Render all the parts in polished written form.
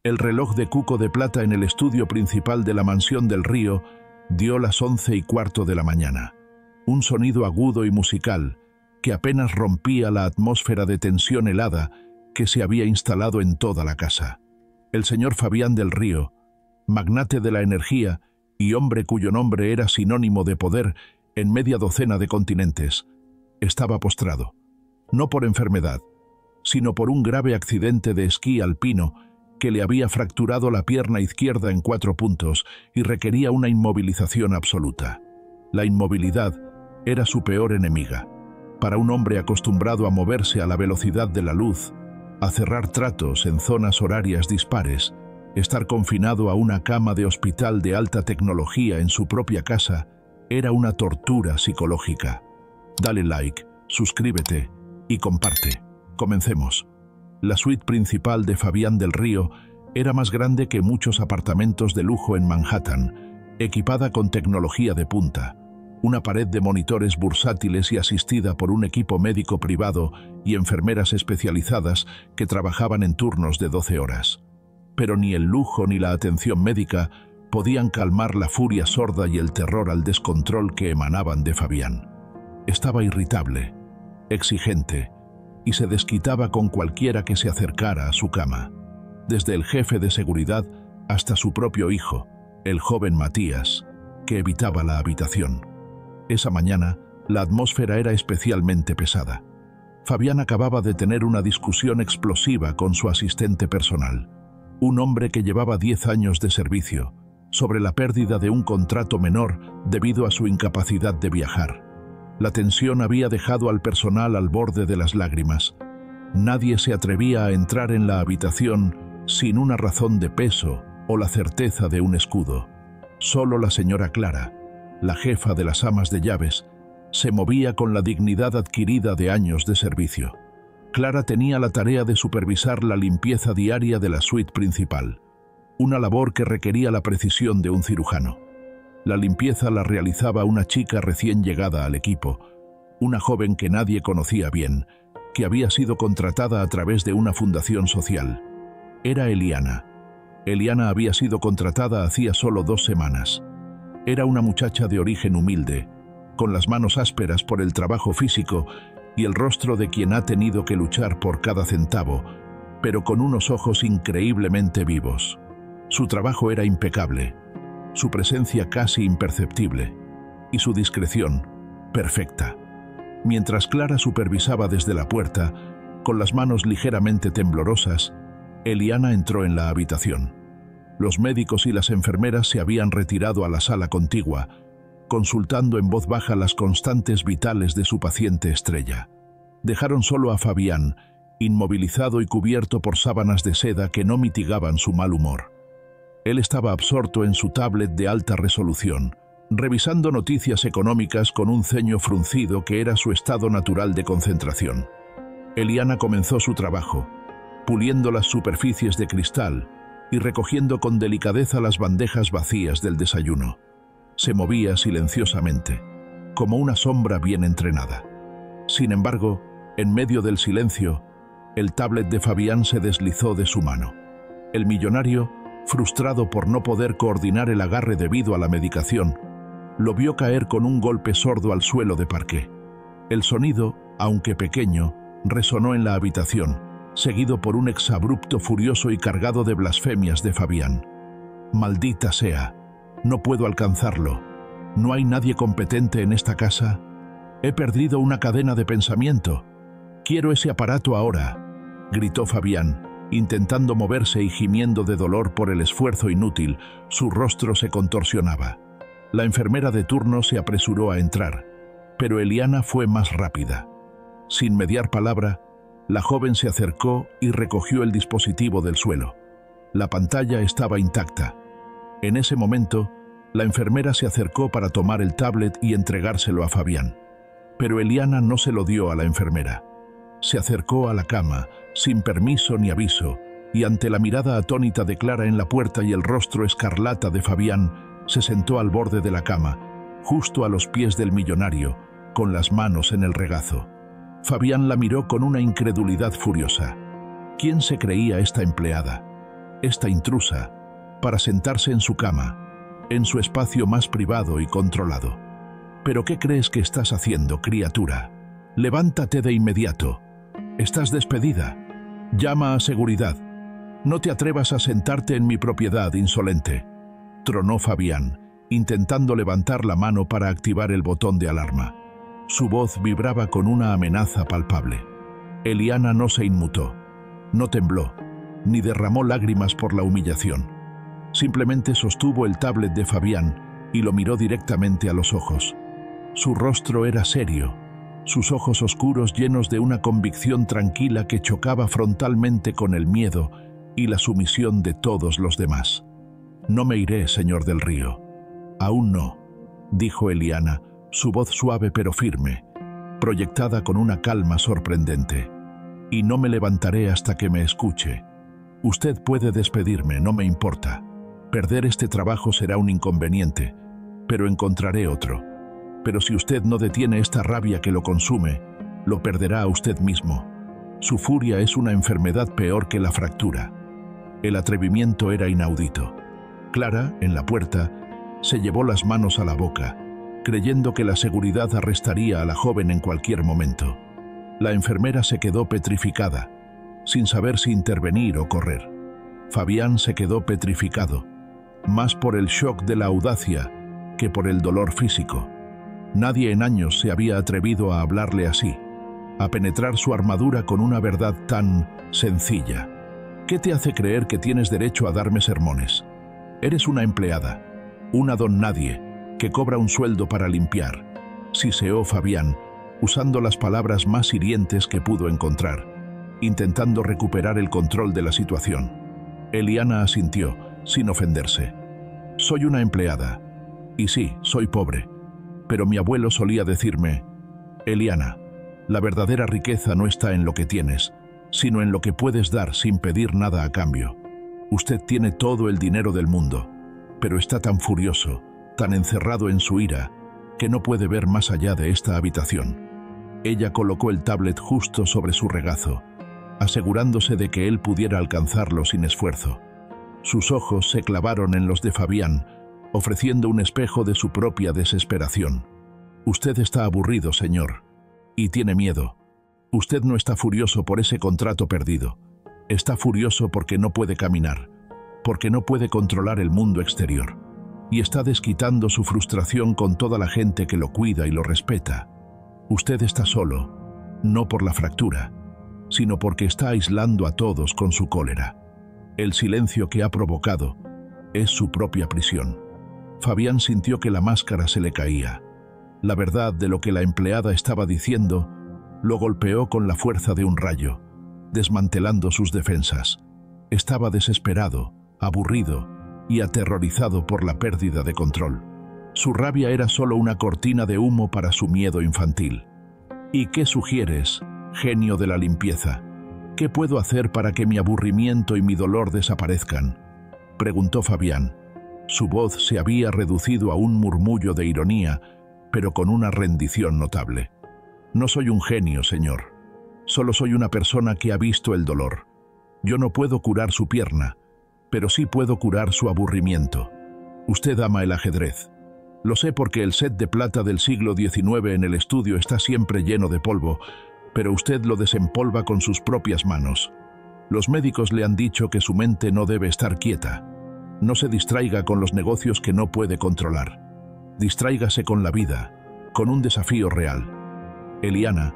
El reloj de cuco de plata en el estudio principal de la mansión del Río dio las 11:15 de la mañana. Un sonido agudo y musical que apenas rompía la atmósfera de tensión helada que se había instalado en toda la casa. El señor Fabián del Río, magnate de la energía y hombre cuyo nombre era sinónimo de poder en media docena de continentes, estaba postrado, no por enfermedad, sino por un grave accidente de esquí alpino que le había fracturado la pierna izquierda en 4 puntos y requería una inmovilización absoluta. La inmovilidad era su peor enemiga. Para un hombre acostumbrado a moverse a la velocidad de la luz, a cerrar tratos en zonas horarias dispares, estar confinado a una cama de hospital de alta tecnología en su propia casa era una tortura psicológica. Dale like, suscríbete y comparte. Comencemos. La suite principal de Fabián del Río era más grande que muchos apartamentos de lujo en Manhattan, equipada con tecnología de punta, una pared de monitores bursátiles y asistida por un equipo médico privado y enfermeras especializadas que trabajaban en turnos de 12 horas. Pero ni el lujo ni la atención médica podían calmar la furia sorda y el terror al descontrol que emanaban de Fabián. Estaba irritable, exigente, y se desquitaba con cualquiera que se acercara a su cama, desde el jefe de seguridad hasta su propio hijo, el joven Matías, que evitaba la habitación. Esa mañana, la atmósfera era especialmente pesada. Fabián acababa de tener una discusión explosiva con su asistente personal, un hombre que llevaba 10 años de servicio, sobre la pérdida de un contrato menor debido a su incapacidad de viajar. La tensión había dejado al personal al borde de las lágrimas. Nadie se atrevía a entrar en la habitación sin una razón de peso o la certeza de un escudo. Solo la señora Clara, la jefa de las amas de llaves, se movía con la dignidad adquirida de años de servicio. Clara tenía la tarea de supervisar la limpieza diaria de la suite principal, una labor que requería la precisión de un cirujano. La limpieza la realizaba una chica recién llegada al equipo, una joven que nadie conocía bien, que había sido contratada a través de una fundación social. Era Eliana. Eliana había sido contratada hacía solo 2 semanas. Era una muchacha de origen humilde, con las manos ásperas por el trabajo físico y el rostro de quien ha tenido que luchar por cada centavo, pero con unos ojos increíblemente vivos. Su trabajo era impecable, su presencia casi imperceptible y su discreción perfecta. Mientras Clara supervisaba desde la puerta, con las manos ligeramente temblorosas, Eliana entró en la habitación. Los médicos y las enfermeras se habían retirado a la sala contigua, consultando en voz baja las constantes vitales de su paciente estrella. Dejaron solo a Fabián, inmovilizado y cubierto por sábanas de seda que no mitigaban su mal humor. Él estaba absorto en su tablet de alta resolución, revisando noticias económicas con un ceño fruncido que era su estado natural de concentración. Eliana comenzó su trabajo, puliendo las superficies de cristal y recogiendo con delicadeza las bandejas vacías del desayuno. Se movía silenciosamente, como una sombra bien entrenada. Sin embargo, en medio del silencio, el tablet de Fabián se deslizó de su mano. El millonario, frustrado por no poder coordinar el agarre debido a la medicación, lo vio caer con un golpe sordo al suelo de parqué. El sonido, aunque pequeño, resonó en la habitación, seguido por un exabrupto furioso y cargado de blasfemias de Fabián. «Maldita sea, no puedo alcanzarlo. ¿No hay nadie competente en esta casa? He perdido una cadena de pensamiento. Quiero ese aparato ahora», gritó Fabián, intentando moverse y gimiendo de dolor por el esfuerzo inútil. Su rostro se contorsionaba. La enfermera de turno se apresuró a entrar, pero Eliana fue más rápida. Sin mediar palabra, la joven se acercó y recogió el dispositivo del suelo. La pantalla estaba intacta. En ese momento, la enfermera se acercó para tomar el tablet y entregárselo a Fabián. Pero Eliana no se lo dio a la enfermera. Se acercó a la cama, sin permiso ni aviso, y ante la mirada atónita de Clara en la puerta y el rostro escarlata de Fabián, se sentó al borde de la cama, justo a los pies del millonario, con las manos en el regazo. Fabián la miró con una incredulidad furiosa. ¿Quién se creía esta empleada? esta intrusa, para sentarse en su cama, en su espacio más privado y controlado. ¿Pero qué crees que estás haciendo, criatura? Levántate de inmediato. Estás despedida. Llama a seguridad. No te atrevas a sentarte en mi propiedad, insolente. Tronó Fabián, intentando levantar la mano para activar el botón de alarma. Su voz vibraba con una amenaza palpable. Eliana no se inmutó, no tembló, ni derramó lágrimas por la humillación. Simplemente sostuvo el tablet de Fabián y lo miró directamente a los ojos. Su rostro era serio, sus ojos oscuros llenos de una convicción tranquila que chocaba frontalmente con el miedo y la sumisión de todos los demás. «No me iré, señor del Río». «Aún no», dijo Eliana, su voz suave pero firme, proyectada con una calma sorprendente. «Y no me levantaré hasta que me escuche. Usted puede despedirme, no me importa. Perder este trabajo será un inconveniente, pero encontraré otro. Pero si usted no detiene esta rabia que lo consume, lo perderá a usted mismo. Su furia es una enfermedad peor que la fractura». El atrevimiento era inaudito. Clara, en la puerta, se llevó las manos a la boca, creyendo que la seguridad arrestaría a la joven en cualquier momento. La enfermera se quedó petrificada, sin saber si intervenir o correr. Fabián se quedó petrificado, más por el shock de la audacia que por el dolor físico. Nadie en años se había atrevido a hablarle así, a penetrar su armadura con una verdad tan sencilla. ¿Qué te hace creer que tienes derecho a darme sermones? Eres una empleada, una don nadie, que cobra un sueldo para limpiar, siseó Fabián, usando las palabras más hirientes que pudo encontrar, intentando recuperar el control de la situación. Eliana asintió, sin ofenderse. Soy una empleada, y sí, soy pobre, pero mi abuelo solía decirme, Eliana, la verdadera riqueza no está en lo que tienes, sino en lo que puedes dar sin pedir nada a cambio. Usted tiene todo el dinero del mundo, pero está tan furioso, tan encerrado en su ira, que no puede ver más allá de esta habitación. Ella colocó el tablet justo sobre su regazo, asegurándose de que él pudiera alcanzarlo sin esfuerzo. Sus ojos se clavaron en los de Fabián, ofreciendo un espejo de su propia desesperación. Usted está aburrido, señor, y tiene miedo. Usted no está furioso por ese contrato perdido. Está furioso porque no puede caminar, porque no puede controlar el mundo exterior, y está desquitando su frustración con toda la gente que lo cuida y lo respeta. Usted está solo, no por la fractura, sino porque está aislando a todos con su cólera. El silencio que ha provocado es su propia prisión. Fabián sintió que la máscara se le caía. La verdad de lo que la empleada estaba diciendo lo golpeó con la fuerza de un rayo, desmantelando sus defensas. Estaba desesperado, aburrido y aterrorizado por la pérdida de control. Su rabia era solo una cortina de humo para su miedo infantil. ¿Y qué sugieres, genio de la limpieza? ¿Qué puedo hacer para que mi aburrimiento y mi dolor desaparezcan?, preguntó Fabián. Su voz se había reducido a un murmullo de ironía, pero con una rendición notable. No soy un genio, señor. Solo soy una persona que ha visto el dolor. Yo no puedo curar su pierna, pero sí puedo curar su aburrimiento. Usted ama el ajedrez. Lo sé porque el set de plata del siglo XIX en el estudio está siempre lleno de polvo, pero usted lo desempolva con sus propias manos. Los médicos le han dicho que su mente no debe estar quieta. No se distraiga con los negocios que no puede controlar. Distráigase con la vida, con un desafío real. Eliana,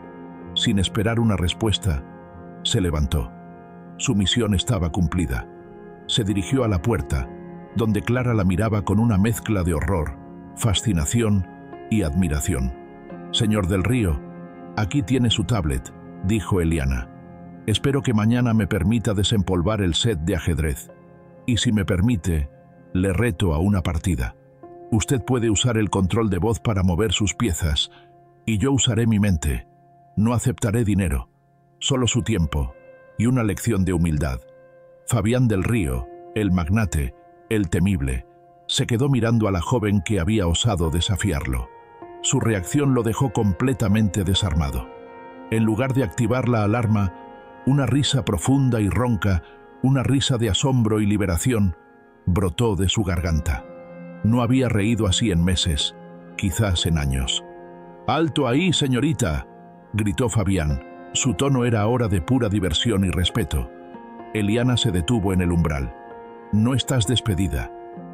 sin esperar una respuesta, se levantó. Su misión estaba cumplida. Se dirigió a la puerta, donde Clara la miraba con una mezcla de horror, fascinación y admiración. «Señor del Río, aquí tiene su tablet», dijo Eliana. «Espero que mañana me permita desempolvar el set de ajedrez. Y si me permite, le reto a una partida. Usted puede usar el control de voz para mover sus piezas, y yo usaré mi mente. No aceptaré dinero, solo su tiempo y una lección de humildad». Fabián del Río, el magnate, el temible, se quedó mirando a la joven que había osado desafiarlo. Su reacción lo dejó completamente desarmado. En lugar de activar la alarma, una risa profunda y ronca Una risa de asombro y liberación brotó de su garganta. No había reído así en meses, quizás en años. «¡Alto ahí, señorita!», gritó Fabián. Su tono era ahora de pura diversión y respeto. Eliana se detuvo en el umbral. «No estás despedida.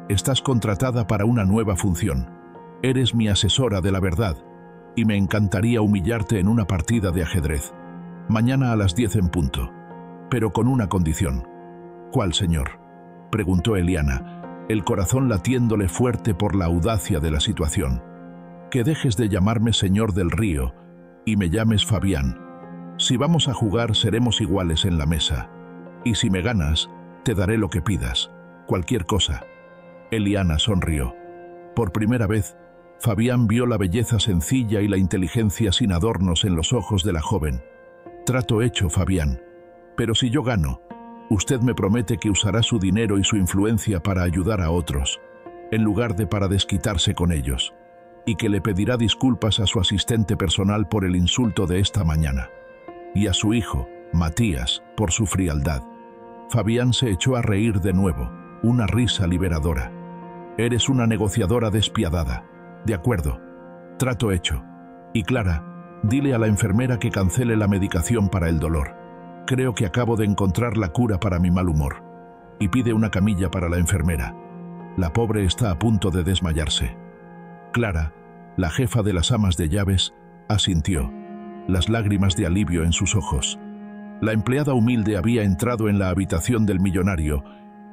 Estás contratada para una nueva función. Eres mi asesora de la verdad, y me encantaría humillarte en una partida de ajedrez. Mañana a las 10 en punto. Pero con una condición». «¿Cuál, señor?», preguntó Eliana, el corazón latiéndole fuerte por la audacia de la situación. «Que dejes de llamarme señor del Río y me llames Fabián. Si vamos a jugar, seremos iguales en la mesa. Y si me ganas, te daré lo que pidas, cualquier cosa». Eliana sonrió. Por primera vez, Fabián vio la belleza sencilla y la inteligencia sin adornos en los ojos de la joven. «Trato hecho, Fabián. Pero si yo gano, usted me promete que usará su dinero y su influencia para ayudar a otros, en lugar de para desquitarse con ellos, y que le pedirá disculpas a su asistente personal por el insulto de esta mañana, y a su hijo, Matías, por su frialdad». Fabián se echó a reír de nuevo, una risa liberadora. «Eres una negociadora despiadada. De acuerdo. Trato hecho. Y Clara, dile a la enfermera que cancele la medicación para el dolor. Creo que acabo de encontrar la cura para mi mal humor». Y pide una camilla para la enfermera. La pobre está a punto de desmayarse. Clara, la jefa de las amas de llaves, asintió, las lágrimas de alivio en sus ojos. La empleada humilde había entrado en la habitación del millonario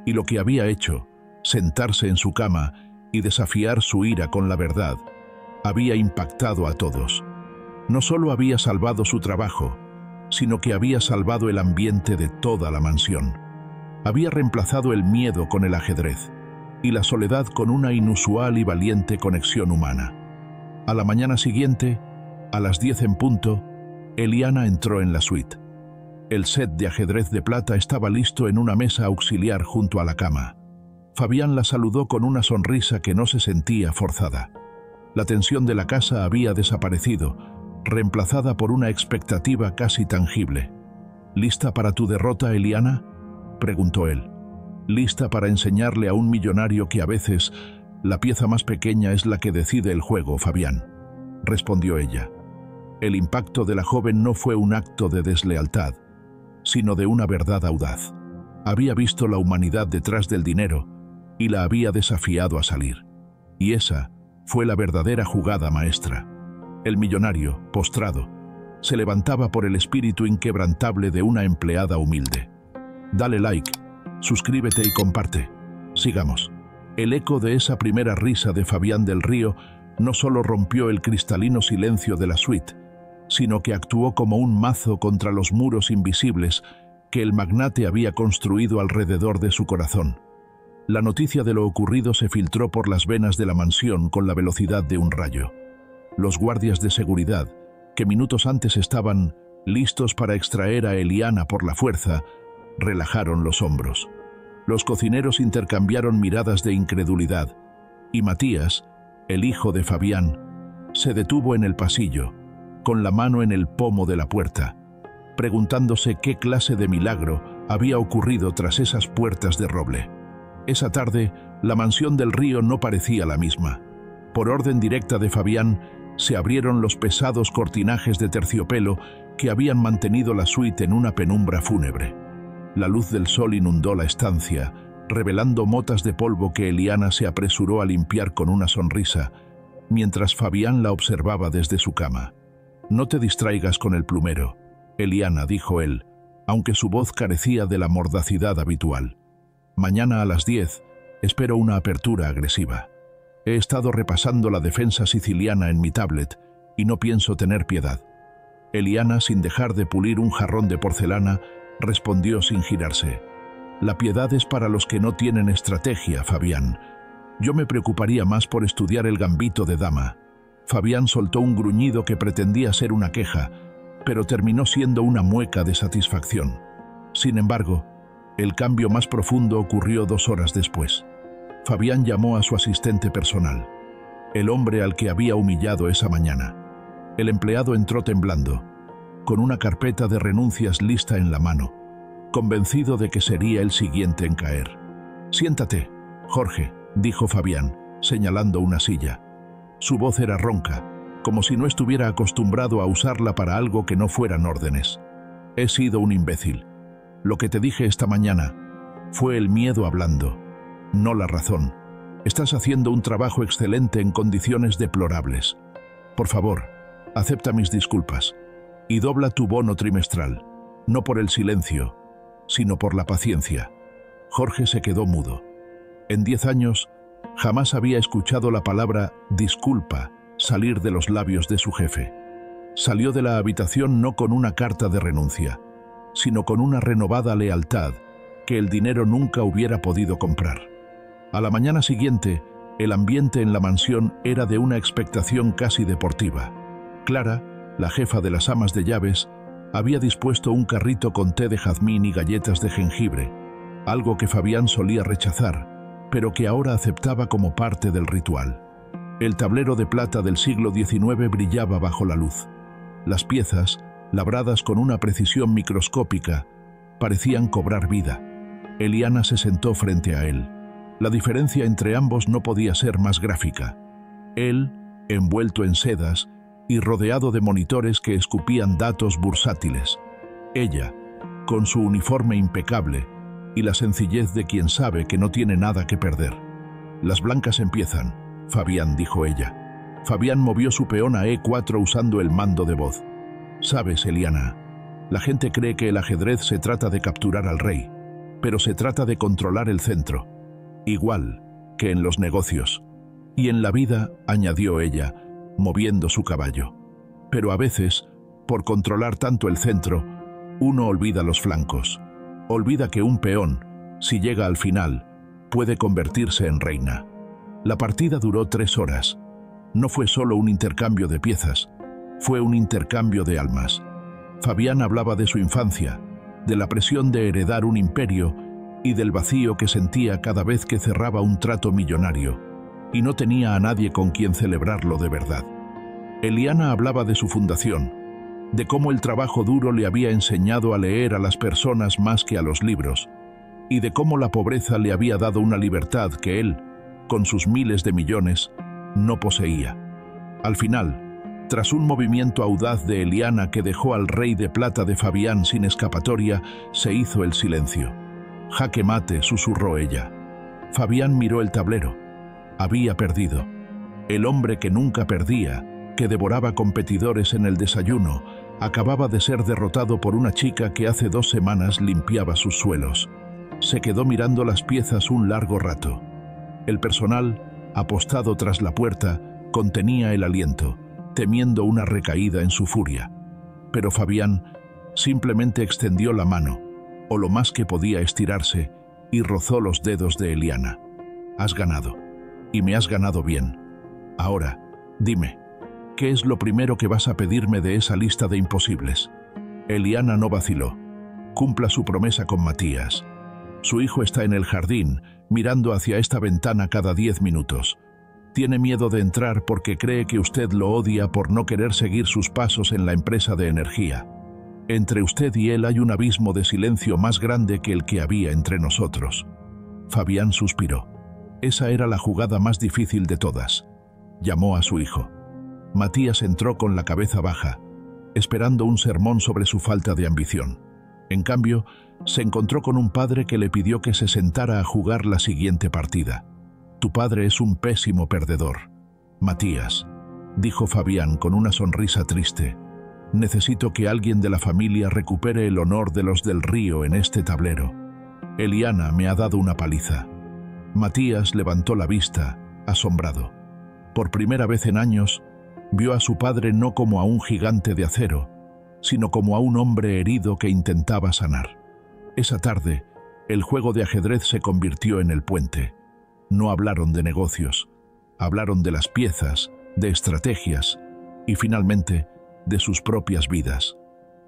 y lo que había hecho, sentarse en su cama y desafiar su ira con la verdad, había impactado a todos. No solo había salvado su trabajo, sino que había salvado el ambiente de toda la mansión. Había reemplazado el miedo con el ajedrez y la soledad con una inusual y valiente conexión humana. A la mañana siguiente, a las 10 en punto, Eliana entró en la suite. El set de ajedrez de plata estaba listo en una mesa auxiliar junto a la cama. Fabián la saludó con una sonrisa que no se sentía forzada. La tensión de la casa había desaparecido, reemplazada por una expectativa casi tangible. «¿Lista para tu derrota, Eliana?», preguntó él. «¿Lista para enseñarle a un millonario que a veces la pieza más pequeña es la que decide el juego, Fabián?», respondió ella. El impacto de la joven no fue un acto de deslealtad, sino de una verdad audaz. Había visto la humanidad detrás del dinero y la había desafiado a salir. Y esa fue la verdadera jugada maestra. El millonario, postrado, se levantaba por el espíritu inquebrantable de una empleada humilde. «Dale like, suscríbete y comparte. Sigamos». El eco de esa primera risa de Fabián del Río no solo rompió el cristalino silencio de la suite, sino que actuó como un mazo contra los muros invisibles que el magnate había construido alrededor de su corazón. La noticia de lo ocurrido se filtró por las venas de la mansión con la velocidad de un rayo. Los guardias de seguridad, que minutos antes estaban listos para extraer a Eliana por la fuerza, relajaron los hombros. Los cocineros intercambiaron miradas de incredulidad, y Matías, el hijo de Fabián, se detuvo en el pasillo, con la mano en el pomo de la puerta, preguntándose qué clase de milagro había ocurrido tras esas puertas de roble. Esa tarde, la mansión del Río no parecía la misma. Por orden directa de Fabián, se abrieron los pesados cortinajes de terciopelo que habían mantenido la suite en una penumbra fúnebre. La luz del sol inundó la estancia, revelando motas de polvo que Eliana se apresuró a limpiar con una sonrisa, mientras Fabián la observaba desde su cama. «No te distraigas con el plumero, Eliana», dijo él, aunque su voz carecía de la mordacidad habitual. «Mañana a las 10 espero una apertura agresiva. He estado repasando la defensa siciliana en mi tablet y no pienso tener piedad». Eliana, sin dejar de pulir un jarrón de porcelana, respondió sin girarse. «La piedad es para los que no tienen estrategia, Fabián. Yo me preocuparía más por estudiar el gambito de dama». Fabián soltó un gruñido que pretendía ser una queja, pero terminó siendo una mueca de satisfacción. Sin embargo, el cambio más profundo ocurrió 2 horas después. Fabián llamó a su asistente personal, el hombre al que había humillado esa mañana. El empleado entró temblando, con una carpeta de renuncias lista en la mano. convencido de que sería el siguiente en caer. «Siéntate, Jorge», dijo Fabián, señalando una silla. Su voz era ronca, como si no estuviera acostumbrado a usarla para algo que no fueran órdenes. «He sido un imbécil. Lo que te dije esta mañana fue el miedo hablando, no la razón. Estás haciendo un trabajo excelente en condiciones deplorables. Por favor, acepta mis disculpas y dobla tu bono trimestral, no por el silencio, sino por la paciencia». Jorge se quedó mudo. En 10 años, jamás había escuchado la palabra disculpa salir de los labios de su jefe. Salió de la habitación no con una carta de renuncia, sino con una renovada lealtad que el dinero nunca hubiera podido comprar. A la mañana siguiente, el ambiente en la mansión era de una expectación casi deportiva. Clara, la jefa de las amas de llaves, había dispuesto un carrito con té de jazmín y galletas de jengibre, algo que Fabián solía rechazar, pero que ahora aceptaba como parte del ritual. El tablero de plata del siglo XIX brillaba bajo la luz. Las piezas, labradas con una precisión microscópica, parecían cobrar vida. Eliana se sentó frente a él. La diferencia entre ambos no podía ser más gráfica. Él, envuelto en sedas y rodeado de monitores que escupían datos bursátiles. Ella, con su uniforme impecable y la sencillez de quien sabe que no tiene nada que perder. «Las blancas empiezan», Fabián, dijo ella. Fabián movió su peón a E4 usando el mando de voz. «Sabes, Eliana, la gente cree que el ajedrez se trata de capturar al rey, pero se trata de controlar el centro, igual que en los negocios. Y en la vida», añadió ella, moviendo su caballo. «Pero a veces, por controlar tanto el centro, uno olvida los flancos. Olvida que un peón, si llega al final, puede convertirse en reina». La partida duró 3 horas. No fue solo un intercambio de piezas, fue un intercambio de almas. Fabián hablaba de su infancia, de la presión de heredar un imperio y del vacío que sentía cada vez que cerraba un trato millonario, y no tenía a nadie con quien celebrarlo de verdad. Eliana hablaba de su fundación, de cómo el trabajo duro le había enseñado a leer a las personas más que a los libros, y de cómo la pobreza le había dado una libertad que él, con sus miles de millones, no poseía. Al final, tras un movimiento audaz de Eliana que dejó al rey de plata de Fabián sin escapatoria, se hizo el silencio. «Jaque mate», susurró ella. Fabián miró el tablero. Había perdido. El hombre que nunca perdía, que devoraba competidores en el desayuno, acababa de ser derrotado por una chica que hace 2 semanas limpiaba sus suelos. Se quedó mirando las piezas un largo rato. El personal, apostado tras la puerta, contenía el aliento, temiendo una recaída en su furia. Pero Fabián simplemente extendió la mano, o lo más que podía estirarse, y rozó los dedos de Eliana. «Has ganado, y me has ganado bien. Ahora, dime, ¿qué es lo primero que vas a pedirme de esa lista de imposibles?» Eliana no vaciló. «Cumpla su promesa con Matías. Su hijo está en el jardín, mirando hacia esta ventana cada 10 minutos. Tiene miedo de entrar porque cree que usted lo odia por no querer seguir sus pasos en la empresa de energía. Entre usted y él hay un abismo de silencio más grande que el que había entre nosotros». Fabián suspiró. Esa era la jugada más difícil de todas. Llamó a su hijo. Matías entró con la cabeza baja, esperando un sermón sobre su falta de ambición. En cambio, se encontró con un padre que le pidió que se sentara a jugar la siguiente partida. «Tu padre es un pésimo perdedor, Matías», dijo Fabián con una sonrisa triste. «Necesito que alguien de la familia recupere el honor de los del Río en este tablero. Eliana me ha dado una paliza». Matías levantó la vista, asombrado. Por primera vez en años, vio a su padre no como a un gigante de acero, sino como a un hombre herido que intentaba sanar. Esa tarde, el juego de ajedrez se convirtió en el puente. No hablaron de negocios, hablaron de las piezas, de estrategias y, finalmente, de sus propias vidas.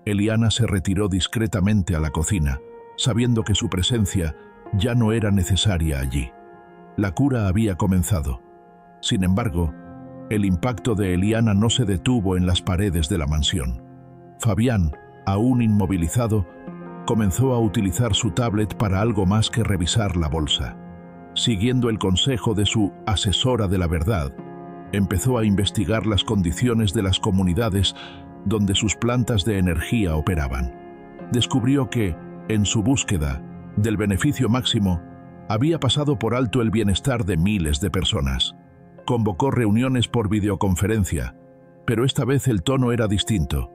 Eliana se retiró discretamente a la cocina, sabiendo que su presencia ya no era necesaria allí. La cura había comenzado. Sin embargo, el impacto de Eliana no se detuvo en las paredes de la mansión. Fabián, aún inmovilizado, comenzó a utilizar su tablet para algo más que revisar la bolsa. Siguiendo el consejo de su asesora de la verdad, empezó a investigar las condiciones de las comunidades donde sus plantas de energía operaban. Descubrió que, en su búsqueda del beneficio máximo, había pasado por alto el bienestar de miles de personas. Convocó reuniones por videoconferencia, pero esta vez el tono era distinto.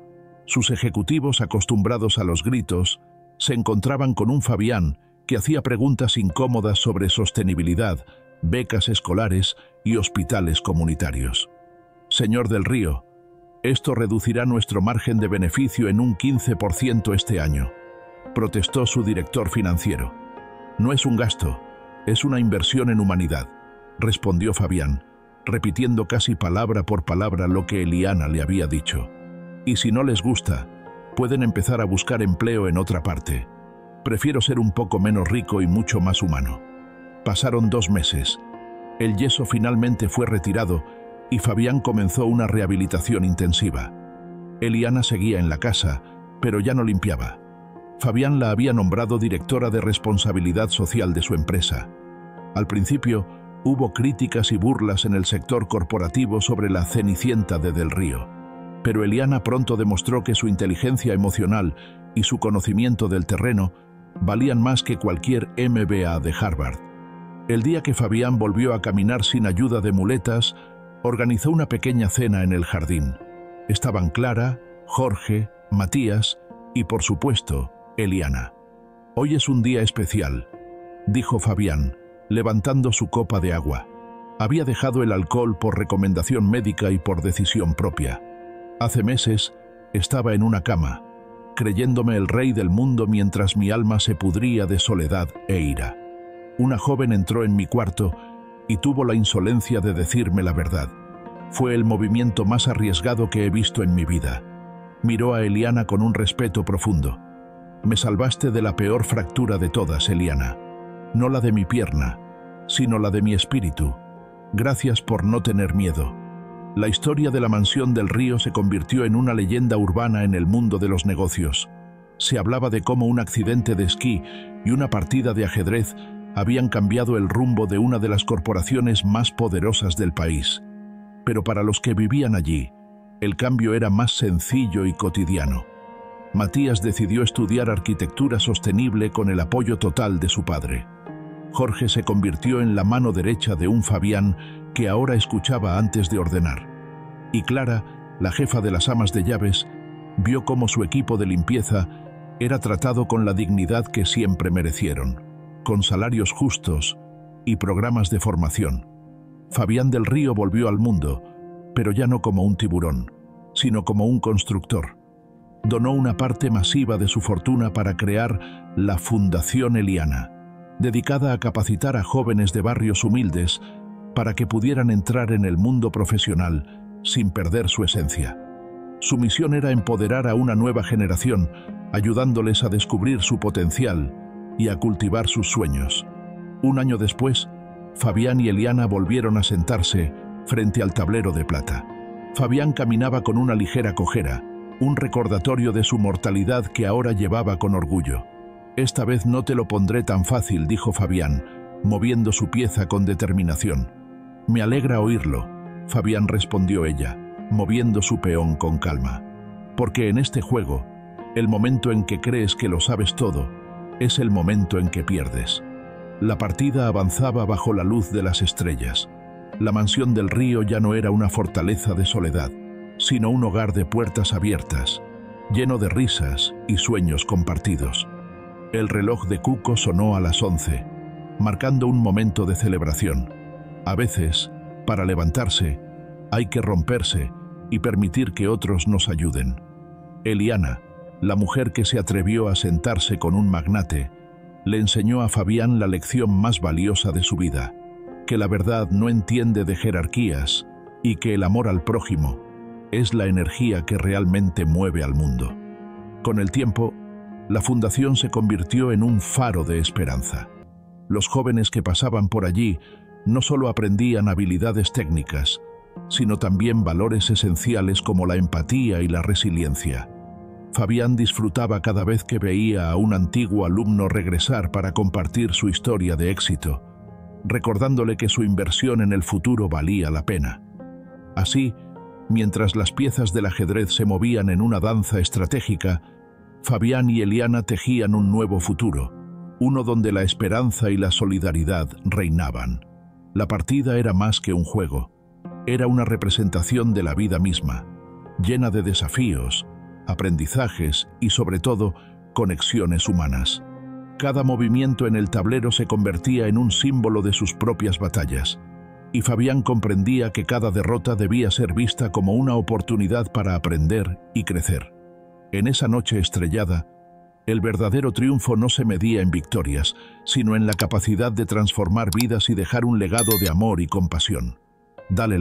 Sus ejecutivos, acostumbrados a los gritos, se encontraban con un Fabián que hacía preguntas incómodas sobre sostenibilidad, becas escolares y hospitales comunitarios. Señor del Río, esto reducirá nuestro margen de beneficio en un 15% este año, protestó su director financiero. No es un gasto, es una inversión en humanidad, respondió Fabián, repitiendo casi palabra por palabra lo que Eliana le había dicho. Y si no les gusta, pueden empezar a buscar empleo en otra parte. Prefiero ser un poco menos rico y mucho más humano. Pasaron 2 meses. El yeso finalmente fue retirado y Fabián comenzó una rehabilitación intensiva. Eliana seguía en la casa, pero ya no limpiaba. Fabián la había nombrado directora de responsabilidad social de su empresa. Al principio, hubo críticas y burlas en el sector corporativo sobre la Cenicienta de Del Río, pero Eliana pronto demostró que su inteligencia emocional y su conocimiento del terreno valían más que cualquier MBA de Harvard. El día que Fabián volvió a caminar sin ayuda de muletas, organizó una pequeña cena en el jardín. Estaban Clara, Jorge, Matías y, por supuesto, Eliana. Hoy es un día especial, dijo Fabián, levantando su copa de agua. Había dejado el alcohol por recomendación médica y por decisión propia. Hace meses estaba en una cama, creyéndome el rey del mundo mientras mi alma se pudría de soledad e ira. Una joven entró en mi cuarto y tuvo la insolencia de decirme la verdad. Fue el movimiento más arriesgado que he visto en mi vida. Miró a Eliana con un respeto profundo. Me salvaste de la peor fractura de todas, Eliana. No la de mi pierna, sino la de mi espíritu. Gracias por no tener miedo. La historia de la mansión del Río se convirtió en una leyenda urbana en el mundo de los negocios. Se hablaba de cómo un accidente de esquí y una partida de ajedrez habían cambiado el rumbo de una de las corporaciones más poderosas del país. Pero para los que vivían allí, el cambio era más sencillo y cotidiano. Matías decidió estudiar arquitectura sostenible con el apoyo total de su padre. Jorge se convirtió en la mano derecha de un Fabián que ahora escuchaba antes de ordenar. Y Clara, la jefa de las amas de llaves, vio cómo su equipo de limpieza era tratado con la dignidad que siempre merecieron, con salarios justos y programas de formación. Fabián del Río volvió al mundo, pero ya no como un tiburón, sino como un constructor. Donó una parte masiva de su fortuna para crear la Fundación Eliana, dedicada a capacitar a jóvenes de barrios humildes para que pudieran entrar en el mundo profesional sin perder su esencia. Su misión era empoderar a una nueva generación, ayudándoles a descubrir su potencial y a cultivar sus sueños. Un año después, Fabián y Eliana volvieron a sentarse frente al tablero de plata. Fabián caminaba con una ligera cojera, un recordatorio de su mortalidad que ahora llevaba con orgullo. Esta vez no te lo pondré tan fácil, dijo Fabián, moviendo su pieza con determinación. Me alegra oírlo, Fabián, respondió ella, moviendo su peón con calma. Porque en este juego, el momento en que crees que lo sabes todo, es el momento en que pierdes. La partida avanzaba bajo la luz de las estrellas. La mansión del Río ya no era una fortaleza de soledad, sino un hogar de puertas abiertas, lleno de risas y sueños compartidos. El reloj de Cuco sonó a las 11, marcando un momento de celebración. A veces, para levantarse, hay que romperse y permitir que otros nos ayuden. Eliana, la mujer que se atrevió a sentarse con un magnate, le enseñó a Fabián la lección más valiosa de su vida, que la verdad no entiende de jerarquías y que el amor al prójimo es la energía que realmente mueve al mundo. Con el tiempo, la fundación se convirtió en un faro de esperanza. Los jóvenes que pasaban por allí no solo aprendían habilidades técnicas, sino también valores esenciales como la empatía y la resiliencia. Fabián disfrutaba cada vez que veía a un antiguo alumno regresar para compartir su historia de éxito, recordándole que su inversión en el futuro valía la pena. Así, mientras las piezas del ajedrez se movían en una danza estratégica, Fabián y Eliana tejían un nuevo futuro, uno donde la esperanza y la solidaridad reinaban. La partida era más que un juego, era una representación de la vida misma, llena de desafíos, aprendizajes y, sobre todo, conexiones humanas. Cada movimiento en el tablero se convertía en un símbolo de sus propias batallas, y Fabián comprendía que cada derrota debía ser vista como una oportunidad para aprender y crecer. En esa noche estrellada, el verdadero triunfo no se medía en victorias, sino en la capacidad de transformar vidas y dejar un legado de amor y compasión. Dale